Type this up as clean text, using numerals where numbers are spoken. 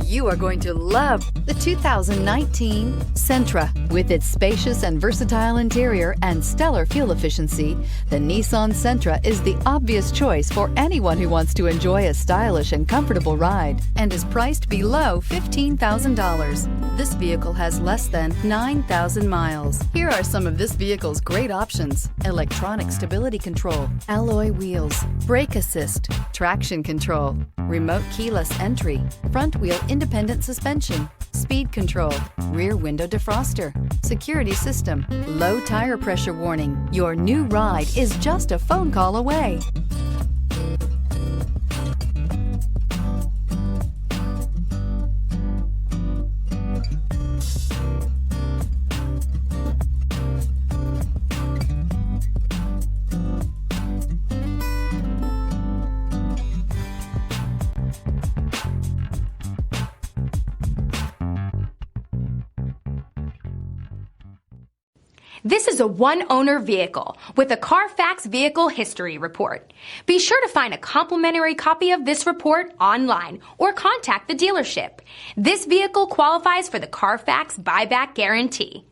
You are going to love the 2019 Sentra. With its spacious and versatile interior and stellar fuel efficiency, the Nissan Sentra is the obvious choice for anyone who wants to enjoy a stylish and comfortable ride and is priced below $15,000. This vehicle has less than 9,000 miles. Here are some of this vehicle's great options: electronic stability control, alloy wheels, brake assist, traction control, remote keyless entry, front wheel independent suspension, speed control, rear window defroster, security system, low tire pressure warning. Your new ride is just a phone call away. This is a one-owner vehicle with a CARFAX Vehicle History Report. Be sure to find a complimentary copy of this report online or contact the dealership. This vehicle qualifies for the CARFAX Buyback Guarantee.